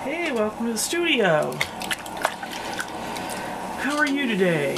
Hey, welcome to the studio. How are you today?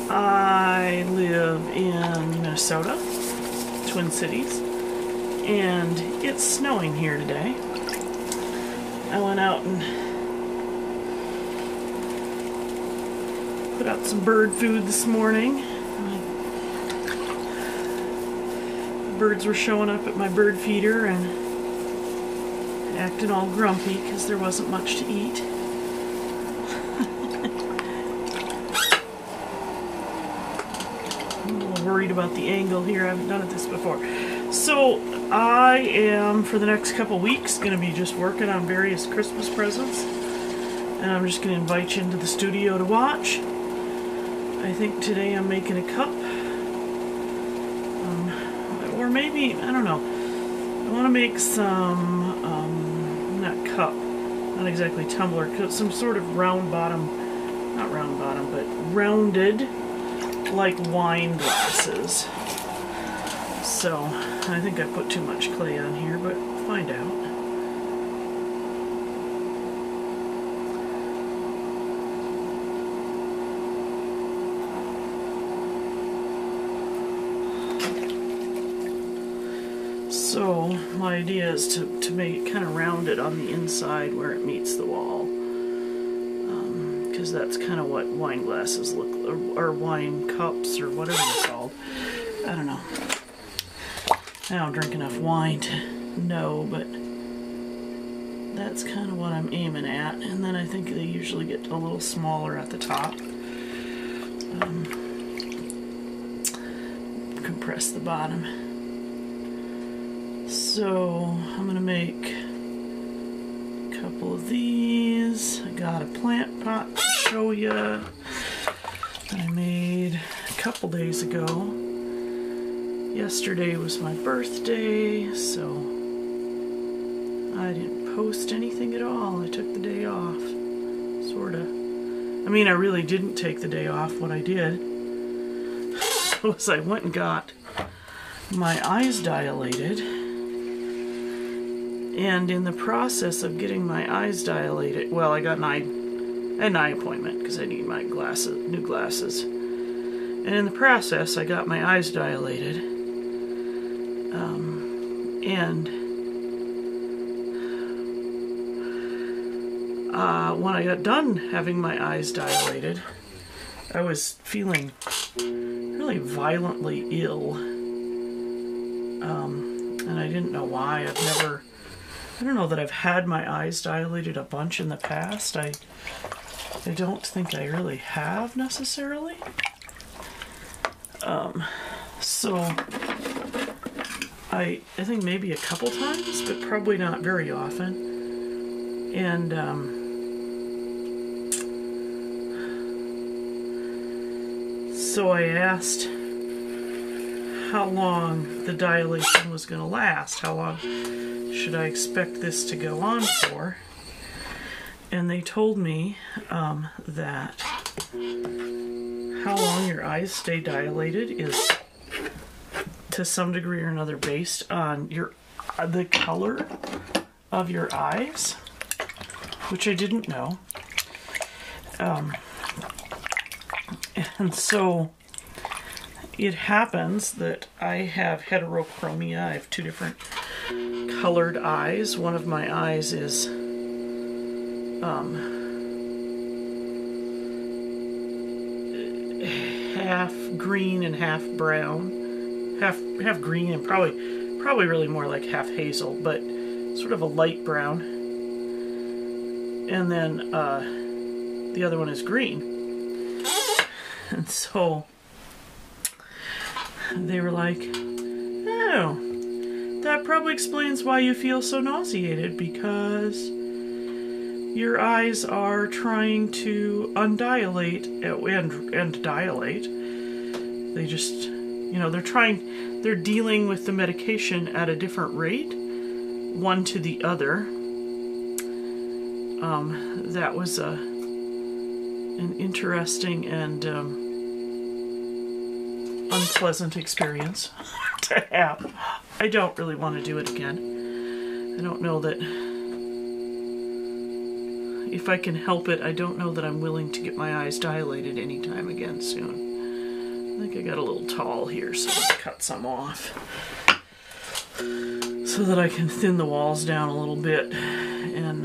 I live in Minnesota, Twin Cities, and it's snowing here today. I went out and put out some bird food this morning. Birds were showing up at my bird feeder and acting all grumpy because there wasn't much to eat. I'm a little worried about the angle here. I haven't done this before. So I am, for the next couple weeks, going to be just working on various Christmas presents. And I'm just going to invite you into the studio to watch. I think today I'm making a cup. Or maybe, I don't know. I want to make some, not cup, not exactly tumbler, some sort of round bottom, not round bottom, but rounded, like wine glasses. So, I think I put too much clay on here, but we'll find out. So my idea is to make it kind of rounded on the inside where it meets the wall, because that's kind of what wine glasses look, or wine cups, or whatever they're called. I don't know. I don't drink enough wine to know, but that's kind of what I'm aiming at. And then I think they usually get a little smaller at the top. Compress the bottom. So I'm going to make a couple of these. I got a plant pot to show you that I made a couple days ago. Yesterday was my birthday, so I didn't post anything at all. I took the day off, sort of. I mean, I really didn't take the day off. What I did was I went and got my eyes dilated. And in the process of getting my eyes dilated, well, I got an eye appointment because I need my new glasses. And in the process, I got my eyes dilated. And when I got done having my eyes dilated, I was feeling really violently ill. And I didn't know why. I don't know that I've had my eyes dilated a bunch in the past. I don't think I really have necessarily. So I think maybe a couple times, but probably not very often. And so I asked how long the dilation was going to last. How long should I expect this to go on for? And they told me that how long your eyes stay dilated is to some degree or another based on the color of your eyes, which I didn't know. And so it happens that I have heterochromia. I have two different colored eyes. One of my eyes is half green and half brown, half green and probably really more like half hazel, but sort of a light brown. And then the other one is green. And so they were like, oh, that probably explains why you feel so nauseated, because your eyes are trying to undilate and dilate. They just, they're dealing with the medication at a different rate, one to the other. That was an interesting and unpleasant experience to have. I don't really want to do it again. I don't know that, if I can help it, I don't know that I'm willing to get my eyes dilated anytime again soon. I think I got a little tall here, so let's cut some off so that I can thin the walls down a little bit and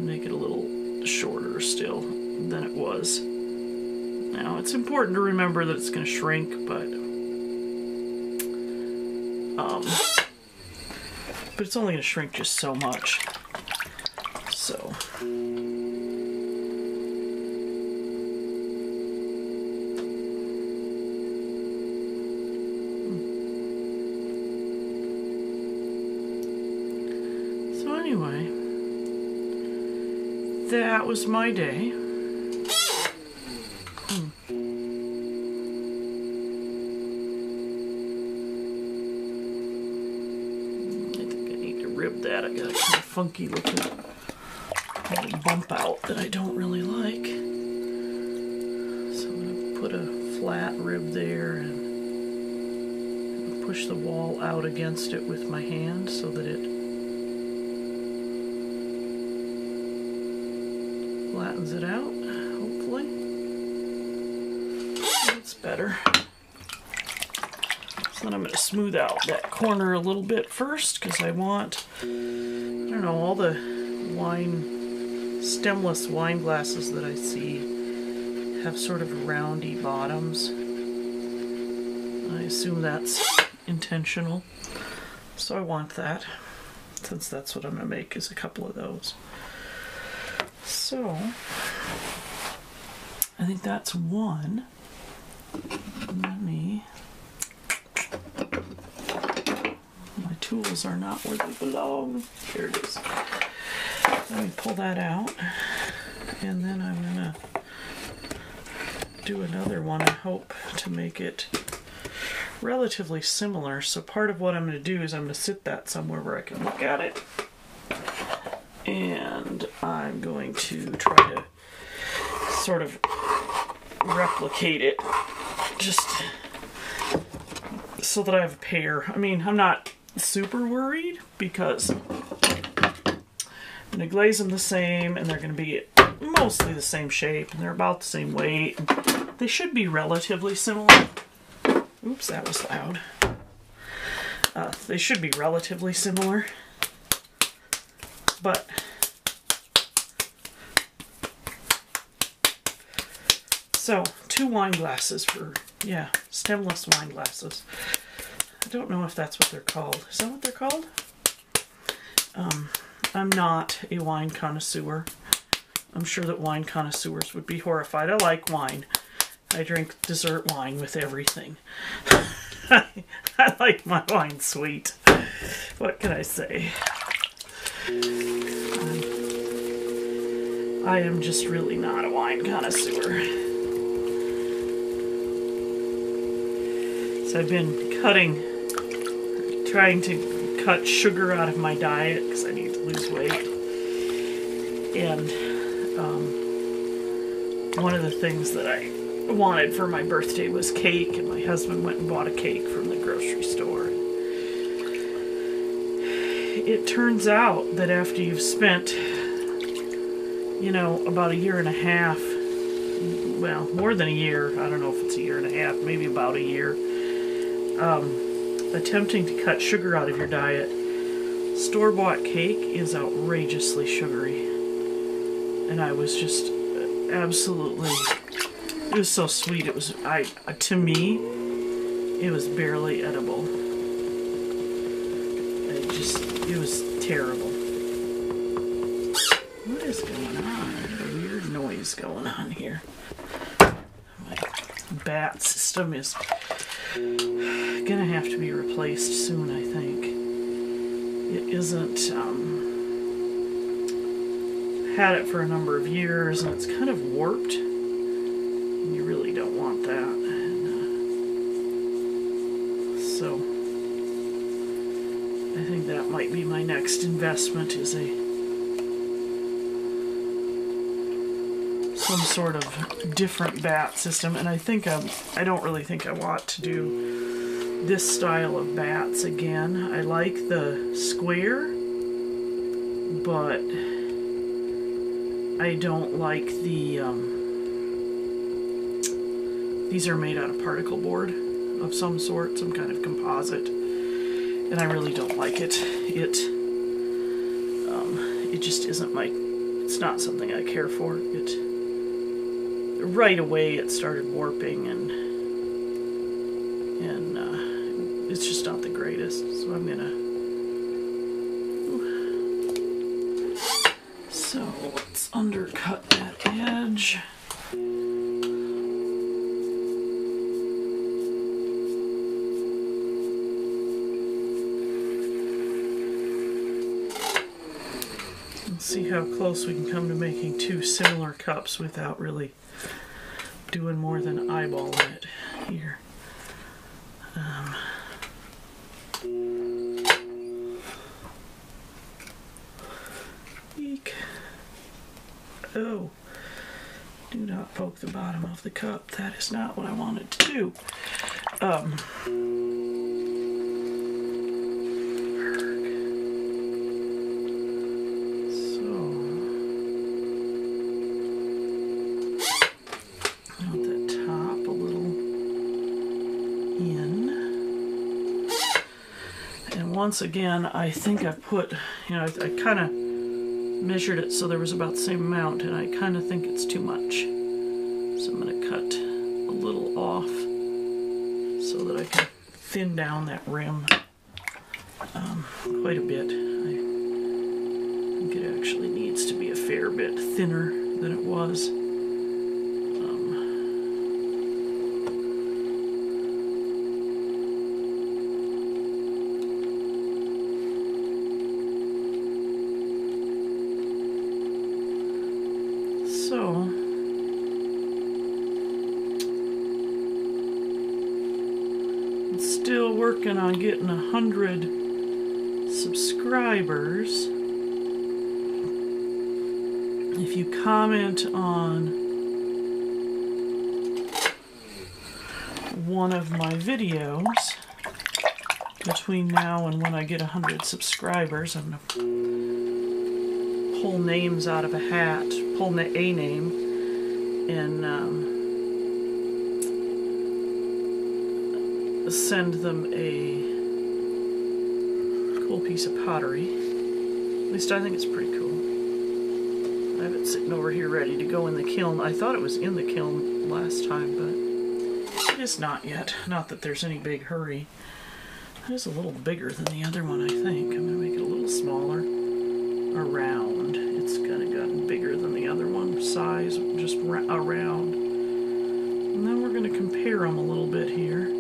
make it a little shorter still than it was. Now, it's important to remember that it's going to shrink, but it's only going to shrink just so much. So anyway, that was my day. That I got a kind of funky looking little bump out that I don't really like. So I'm going to put a flat rib there and push the wall out against it with my hand so that it flattens it out, hopefully. That's better. So then I'm going to smooth out that corner a little bit first, because I want, I don't know, all the stemless wine glasses that I see have sort of roundy bottoms. I assume that's intentional. So I want that, since that's what I'm going to make, is a couple of those. So I think that's one. Let me... My tools are not where they belong. Here it is. Let me pull that out, and then I'm gonna do another one. I hope to make it relatively similar. So part of what I'm gonna do is I'm gonna sit that somewhere where I can look at it, and I'm going to try to sort of replicate it, just so that I have a pair. I mean, I'm not super worried because I'm going to glaze them the same, and they're going to be mostly the same shape, and they're about the same weight. They should be relatively similar. Oops, that was loud. They should be relatively similar, but so 2 wine glasses for, yeah, stemless wine glasses. I don't know if that's what they're called. Is that what they're called? I'm not a wine connoisseur. I'm sure that wine connoisseurs would be horrified. I like wine. I drink dessert wine with everything. I like my wine sweet. What can I say? I am just really not a wine connoisseur. So I've been trying to cut sugar out of my diet because I need to lose weight. And one of the things that I wanted for my birthday was cake, and my husband went and bought a cake from the grocery store. It turns out that after you've spent, you know, about 1.5 years, well, more than a year, I don't know if it's 1.5 years, maybe about a year, attempting to cut sugar out of your diet, store-bought cake is outrageously sugary. And I was just absolutely, it was so sweet. It was, to me, it was barely edible. It was terrible. What is going on? There's a weird noise going on here. My bat system is gonna have to be replaced soon, I think. It isn't, had it for a number of years, and it's kind of warped, and you really don't want that. And, so I think that might be my next investment, is some sort of different bat system. And I think I don't really think I want to do this style of bats again. I like the square but I don't like the, these are made out of particle board of some sort, some kind of composite, and I really don't like it. It just isn't it's not something I care for. Right away it started warping, and it's just not the greatest, so I'm gonna, so let's undercut that edge. See how close we can come to making two similar cups without really doing more than eyeballing it here. Eek. Oh, do not poke the bottom of the cup. That is not what I wanted to do. Once again, I think I put, I kind of measured it so there was about the same amount, and I kind of think it's too much. So I'm going to cut a little off so that I can thin down that rim quite a bit. I think it actually needs to be a fair bit thinner than it was. So, I'm still working on getting 100 subscribers. If you comment on one of my videos between now and when I get 100 subscribers, I'm going to pull names out of a hat, pull a name, and send them a cool piece of pottery. At least I think it's pretty cool. I have it sitting over here ready to go in the kiln. I thought it was in the kiln last time, but it is not yet. Not that there's any big hurry. It is a little bigger than the other one, I think. I'm going to make it a little smaller. Around. It's kind of gotten bigger than the other one, size, just around. And then we're going to compare them a little bit here.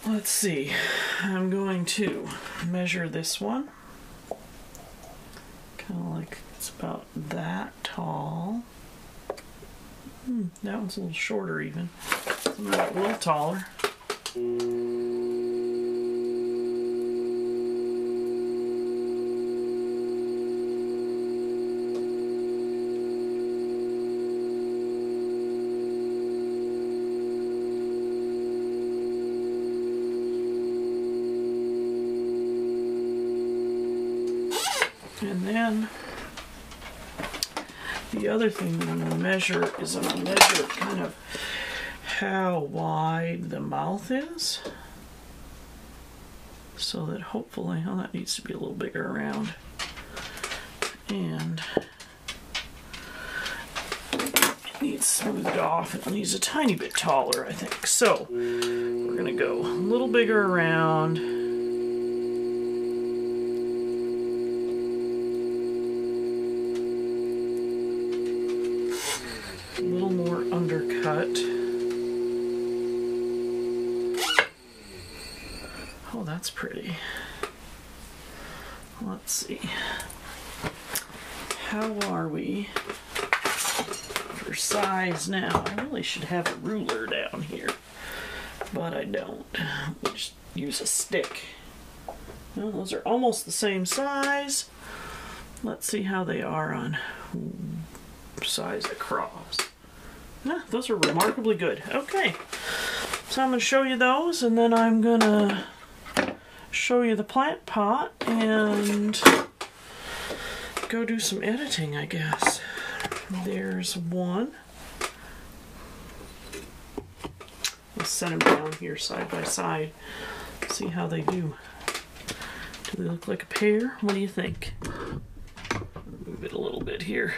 Let's see. I'm going to measure this one. Kind of like it's about that tall. That one's a little shorter even. A little taller. And then the other thing that I'm going to measure is I'm going to measure kind of how wide the mouth is, so that hopefully, oh, that needs to be a little bigger around, and it needs smoothed off. It needs a tiny bit taller, I think. So we're going to go a little bigger around. A little more undercut. Oh, that's pretty. Let's see. How are we for size now? I really should have a ruler down here, but I don't. I'll just use a stick. Well, those are almost the same size. Let's see how they are on size across. Yeah, those are remarkably good. Okay, so I'm going to show you those, and then I'm going to show you the plant pot and go do some editing, I guess. There's one. Let's set them down here side by side. See how they do. Do they look like a pair? What do you think? Move it a little bit here.